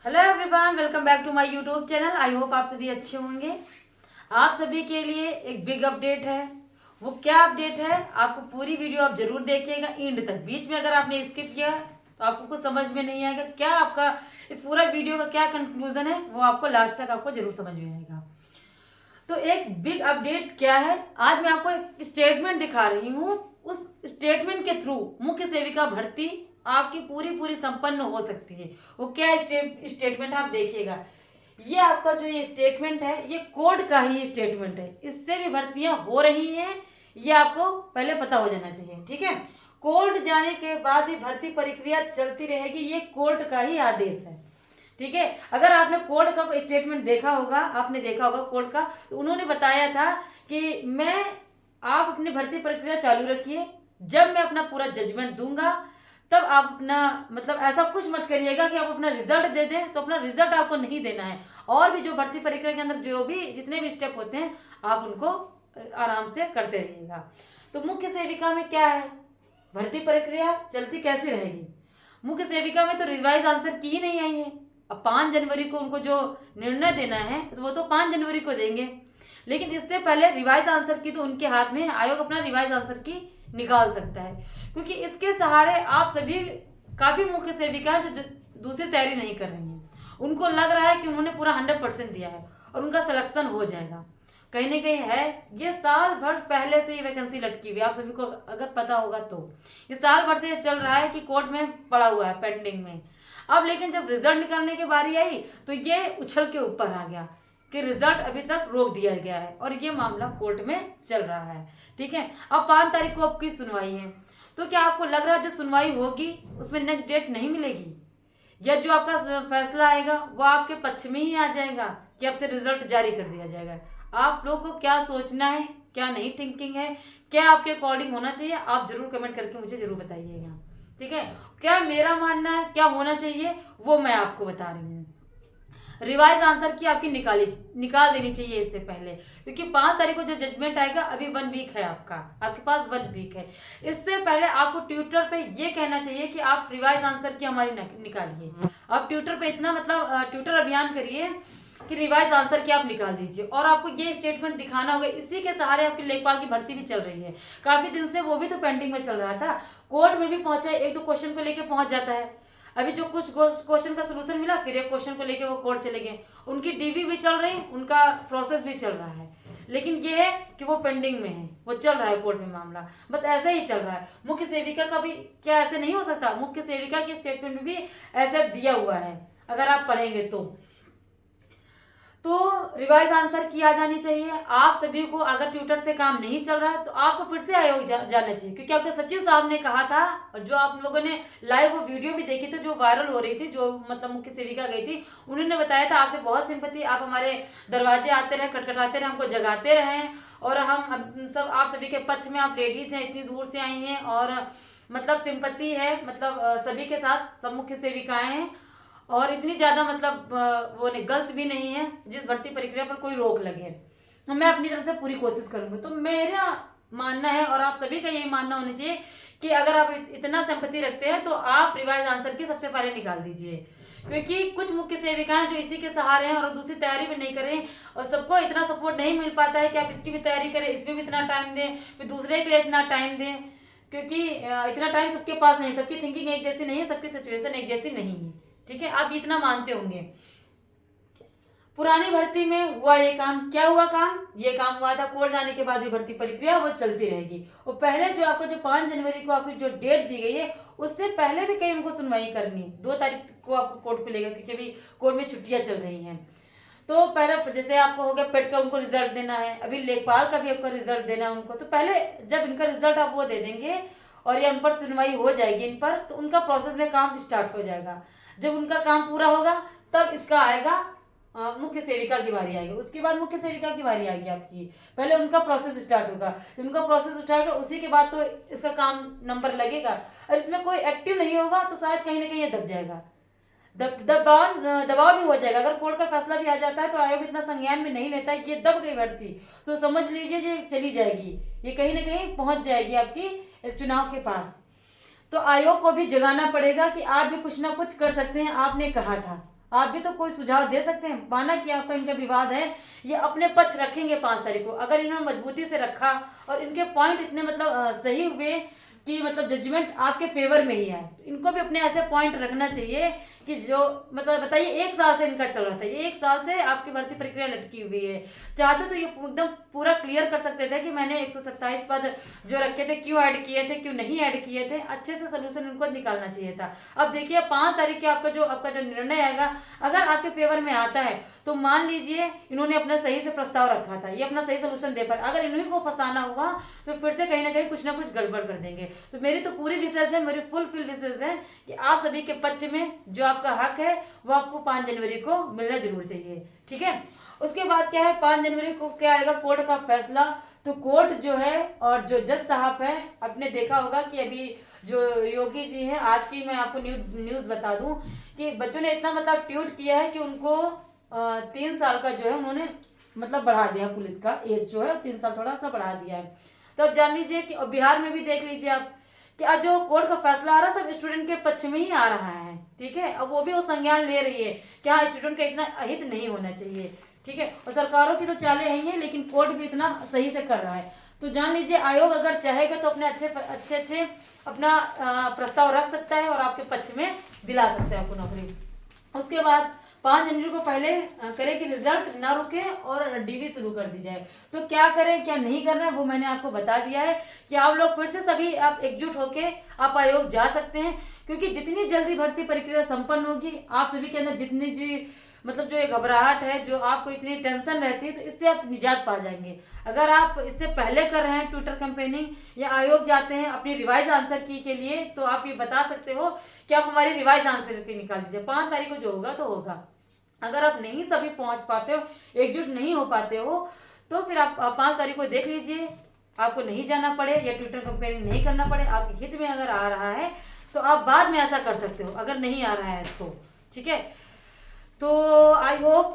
Hello everyone, welcome back to my YouTube channel. I hope आप सभी अच्छे होंगे। आप सभी के लिए एक बिग अपडेट है। वो क्या अपडेट है, आपको पूरी वीडियो आप जरूर देखिएगा एंड तक। बीच में अगर आपने स्किप किया तो आपको कुछ समझ में नहीं आएगा। क्या आपका इस पूरा वीडियो का क्या कंक्लूजन है वो आपको लास्ट तक आपको जरूर समझ में आएगा। तो एक बिग अपडेट क्या है, आज मैं आपको एक स्टेटमेंट दिखा रही हूँ। उस स्टेटमेंट के थ्रू मुख्य सेविका भर्ती आपकी पूरी पूरी संपन्न हो सकती है। वो क्या स्टेटमेंट आप देखिएगा। ये आपका जो ये स्टेटमेंट है ये कोड का ही स्टेटमेंट है। इससे भी भर्तियां हो रही हैं, ये आपको पहले पता हो जाना चाहिए। ठीक है, कोर्ट जाने के बाद भी भर्ती प्रक्रिया चलती रहेगी, ये कोर्ट का ही आदेश है। ठीक है, अगर आपने कोर्ट का स्टेटमेंट देखा होगा, आपने देखा होगा कोर्ट का, तो उन्होंने बताया था कि आप अपनी भर्ती प्रक्रिया चालू रखिए, जब मैं अपना पूरा जजमेंट दूंगा तब आप अपना मतलब ऐसा कुछ मत करिएगा कि आप अपना रिजल्ट दे दें। तो अपना रिजल्ट आपको नहीं देना है, और भी जो भर्ती प्रक्रिया के अंदर जो भी जितने भी स्टेप होते हैं आप उनको आराम से करते रहिएगा। तो मुख्य सेविका में क्या है, भर्ती प्रक्रिया चलती कैसे रहेगी। मुख्य सेविका में तो रिवाइज आंसर की ही नहीं आई है। अब 5 जनवरी को उनको जो निर्णय देना है तो वो तो 5 जनवरी को देंगे, लेकिन इससे पहले रिवाइज आंसर की तो उनके हाथ में है। आयोग अपना रिवाइज आंसर की निकाल सकता है, क्योंकि इसके सहारे आप सभी काफी मुख्य सेविका जो दूसरी तैयारी नहीं कर रही हैं, उनको लग रहा है कि उन्होंने पूरा 100% दिया है और उनका सिलेक्शन हो जाएगा। कहीं ना कहीं है, ये साल भर पहले से ही वैकेंसी लटकी हुई है। आप सभी को अगर पता होगा तो ये साल भर से ये चल रहा है कि कोर्ट में पड़ा हुआ है पेंडिंग में। अब लेकिन जब रिजल्ट निकालने की बारी आई तो ये उछल के ऊपर आ गया कि रिजल्ट अभी तक रोक दिया गया है और ये मामला कोर्ट में चल रहा है। ठीक है, अब 5 तारीख को आपकी सुनवाई है। तो क्या आपको लग रहा है जो सुनवाई होगी उसमें नेक्स्ट डेट नहीं मिलेगी, या जो आपका फैसला आएगा वो आपके पक्ष में ही आ जाएगा कि आपसे रिजल्ट जारी कर दिया जाएगा। आप लोग को क्या सोचना है, क्या नहीं थिंकिंग है, क्या आपके अकॉर्डिंग होना चाहिए, आप जरूर कमेंट करके मुझे जरूर बताइएगा। ठीक है, क्या मेरा मानना है क्या होना चाहिए वो मैं आपको बता रही हूँ। रिवाइज आंसर की आपकी निकाल देनी चाहिए इससे पहले, क्योंकि 5 तारीख को जो जजमेंट आएगा अभी 1 वीक है आपके पास 1 वीक है। इससे पहले आपको ट्विटर पे ये कहना चाहिए कि आप रिवाइज आंसर की हमारी निकालिए। आप ट्विटर पे इतना मतलब ट्विटर अभियान करिए कि रिवाइज आंसर की आप निकाल दीजिए, और आपको ये स्टेटमेंट दिखाना होगा। इसी के सहारे आपकी लेखपाल की भर्ती भी चल रही है। काफी दिन से वो भी तो पेंडिंग में चल रहा था, कोर्ट में भी पहुंचा है, 1-2 क्वेश्चन को लेकर पहुंच जाता है। अभी जो कुछ क्वेश्चन का सोल्यूशन मिला, फिर एक क्वेश्चन को लेके वो कोर्ट चले गए। उनकी डीबी भी चल रही, उनका प्रोसेस भी चल रहा है, लेकिन ये है कि वो पेंडिंग में है, वो चल रहा है कोर्ट में मामला, बस ऐसे ही चल रहा है। मुख्य सेविका का भी क्या ऐसे नहीं हो सकता, मुख्य सेविका के स्टेटमेंट में भी ऐसा दिया हुआ है अगर आप पढ़ेंगे तो रिवाइज आंसर की आ जानी चाहिए। आप सभी को अगर ट्विटर से काम नहीं चल रहा है तो आपको फिर से आयोग जाना चाहिए, क्योंकि आपके सचिव साहब ने कहा था, और जो आप लोगों ने लाइव वो वीडियो भी देखी थी जो वायरल हो रही थी, जो मतलब मुख्य सेविका गई थी, उन्होंने बताया था आपसे बहुत सिंपैथी, आप हमारे दरवाजे आते रहे, खटखटाते रहे, हमको जगाते रहे, और हम सब आप सभी के पक्ष में, आप लेडीज हैं, इतनी दूर से आई हैं, और मतलब सिंपैथी है, मतलब सभी के साथ सब मुख्य सेविकाएं हैं, और इतनी ज्यादा मतलब वो गर्ल्स भी नहीं है जिस भर्ती प्रक्रिया पर कोई रोक लगे। तो मैं अपनी तरफ से पूरी कोशिश करूंगी। तो मेरा मानना है, और आप सभी का यही मानना होना चाहिए, कि अगर आप इतना सिंपैथी रखते हैं तो आप रिवाइज आंसर की सबसे पहले निकाल दीजिए, क्योंकि कुछ मुख्य सेविकाएं जो इसी के सहारे हैं और दूसरी तैयारी भी नहीं करें, और सबको इतना सपोर्ट नहीं मिल पाता है कि आप इसकी भी तैयारी करें, इसमें भी इतना टाइम दें, फिर दूसरे के लिए इतना टाइम दें, क्योंकि इतना टाइम सबके पास नहीं, सबकी थिंकिंग एक जैसी नहीं है, सबकी सिचुएशन एक जैसी नहीं है। ठीक है, आप इतना मानते होंगे। पुरानी भर्ती में हुआ ये काम, क्या हुआ काम, ये काम हुआ था कोर्ट जाने के बाद भी भर्ती प्रक्रिया वो चलती रहेगी। और पहले जो आपको जो 5 जनवरी को आपकी जो डेट दी गई है उससे पहले भी कहीं उनको सुनवाई करनी है। 2 तारीख को आपको कोर्ट खुलेगा, क्योंकि अभी कोर्ट में छुट्टियां चल रही हैं। तो पहले जैसे आपको हो गया पेट का उनको रिजल्ट देना है, अभी लेखपाल का भी आपका रिजल्ट देना है उनको। तो पहले जब इनका रिजल्ट आप वो दे देंगे और ये इन पर सुनवाई हो जाएगी इन पर, तो उनका प्रोसेस में काम स्टार्ट हो जाएगा। जब उनका काम पूरा होगा तब इसका आएगा मुख्य सेविका की बारी आएगी, उसके बाद मुख्य सेविका की बारी आएगी आपकी। पहले उनका प्रोसेस स्टार्ट होगा, उनका प्रोसेस उठाएगा, उसी के बाद तो इसका काम नंबर लगेगा। और इसमें कोई एक्टिव नहीं होगा तो शायद कहीं ना कहीं ये दब जाएगा, दबाव भी हो जाएगा। अगर कोर्ट का फैसला भी आ जाता है तो आयोग इतना संज्ञान में नहीं लेता है कि ये दब गई भर्ती, तो समझ लीजिए ये चली जाएगी, ये कहीं ना कहीं पहुंच जाएगी आपकी चुनाव के पास। तो आयोग को भी जगाना पड़ेगा कि आप भी कुछ ना कुछ कर सकते हैं। आपने कहा था, आप भी तो कोई सुझाव दे सकते हैं। माना कि आपका इनका विवाद है, ये अपने पक्ष रखेंगे 5 तारीख को, अगर इन्होंने मजबूती से रखा और इनके पॉइंट इतने मतलब सही हुए कि मतलब जजमेंट आपके फेवर में ही है, इनको भी अपने ऐसे पॉइंट रखना चाहिए कि जो मतलब बताइए 1 साल से इनका चल रहा था, ये 1 साल से आपकी भर्ती प्रक्रिया लटकी हुई है। चाहते तो ये एकदम पूरा क्लियर कर सकते थे कि मैंने 127 पद जो रखे थे क्यों ऐड किए थे, क्यों नहीं ऐड किए थे, अच्छे से सोल्यूशन इनको निकालना चाहिए था। अब देखिए 5 तारीख के आपका जो निर्णय आएगा, अगर आपके फेवर में आता है तो मान लीजिए इन्होंने अपना सही से प्रस्ताव रखा था, ये अपना सही सोल्यूशन दे पाए, अगर इन्हीं को फंसाना हुआ तो फिर से कहीं ना कहीं कुछ ना कुछ गड़बड़ कर देंगे। तो मेरी तो पूरी विशेष है, मेरी फुल विशेष है कि आप सभी के पक्ष में जो आपका हक है वो आपको 5 जनवरी को मिलना जरूर चाहिए, ठीक है। उसके बाद क्या है, 5 जनवरी को क्या आएगा, कोर्ट का फैसला। तो कोर्ट जो है और जो जज साहब है, आपने देखा होगा कि अभी जो योगी जी हैं, आज की मैं आपको न्यूज बता दूं कि बच्चों ने इतना मतलब ट्वीट किया है कि उनको 3 साल का जो है उन्होंने मतलब बढ़ा दिया, पुलिस का एज जो है 3 साल थोड़ा सा बढ़ा दिया है। तो अब जान लीजिए कि बिहार में भी देख लीजिए आप कि अब जो कोर्ट का फैसला आ रहा है सब स्टूडेंट के पक्ष में ही आ रहा है, ठीक है। अब वो भी वो संज्ञान ले रही है कि हाँ स्टूडेंट का इतना अहित नहीं होना चाहिए, ठीक है। और सरकारों की तो चालें हैं लेकिन कोर्ट भी इतना सही से कर रहा है। तो जान लीजिए आयोग अगर चाहेगा तो अपने अच्छे अपना प्रस्ताव रख सकता है और आपके पक्ष में दिला सकता है आपको नौकरी। उसके बाद 5 जनवरी को पहले करें कि रिजल्ट ना रुके और डीवी शुरू कर दी जाए। तो क्या करें क्या नहीं करना है वो मैंने आपको बता दिया है कि आप लोग फिर से सभी आप एकजुट होके आप आयोग जा सकते हैं, क्योंकि जितनी जल्दी भर्ती प्रक्रिया संपन्न होगी, आप सभी के अंदर जितनी जी मतलब जो ये घबराहट है, जो आपको इतनी टेंशन रहती है, तो इससे आप निजात पा जाएंगे। अगर आप इससे पहले कर रहे हैं ट्विटर कैंपेनिंग या आयोग जाते हैं अपनी रिवाइज आंसर की के लिए, तो आप ये बता सकते हो कि आप हमारी रिवाइज आंसर की निकाल दीजिए, 5 तारीख को जो होगा तो होगा। अगर आप नहीं सभी पहुंच पाते हो, एकजुट नहीं हो पाते हो, तो फिर आप 5 तारीख को देख लीजिए, आपको नहीं जाना पड़े या ट्विटर कैंपेनिंग नहीं करना पड़े, आपके हित में अगर आ रहा है तो आप बाद में ऐसा कर सकते हो, अगर नहीं आ रहा है तो, ठीक है। तो आई होप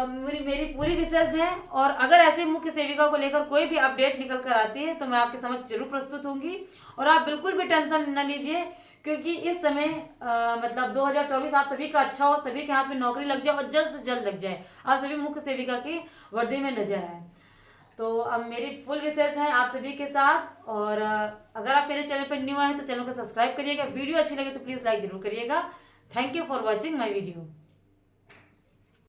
मेरी पूरी विशेष है, और अगर ऐसे मुख्य सेविका को लेकर कोई भी अपडेट निकल कर आती है तो मैं आपके समक्ष जरूर प्रस्तुत होंगी। और आप बिल्कुल भी टेंशन न लीजिए, क्योंकि इस समय मतलब 2024 आप सभी का अच्छा हो, सभी के हाथ में नौकरी लग जाए और जल्द से जल्द लग जाए, आप सभी मुख्य सेविका की वर्दी में नजर आए। तो अब मेरी फुल विशेष है आप सभी के साथ। और अगर आप मेरे चैनल पर न्यू आए तो चैनल को सब्सक्राइब करिएगा, वीडियो अच्छी लगे तो प्लीज लाइक जरूर करिएगा। Thank you for watching my video.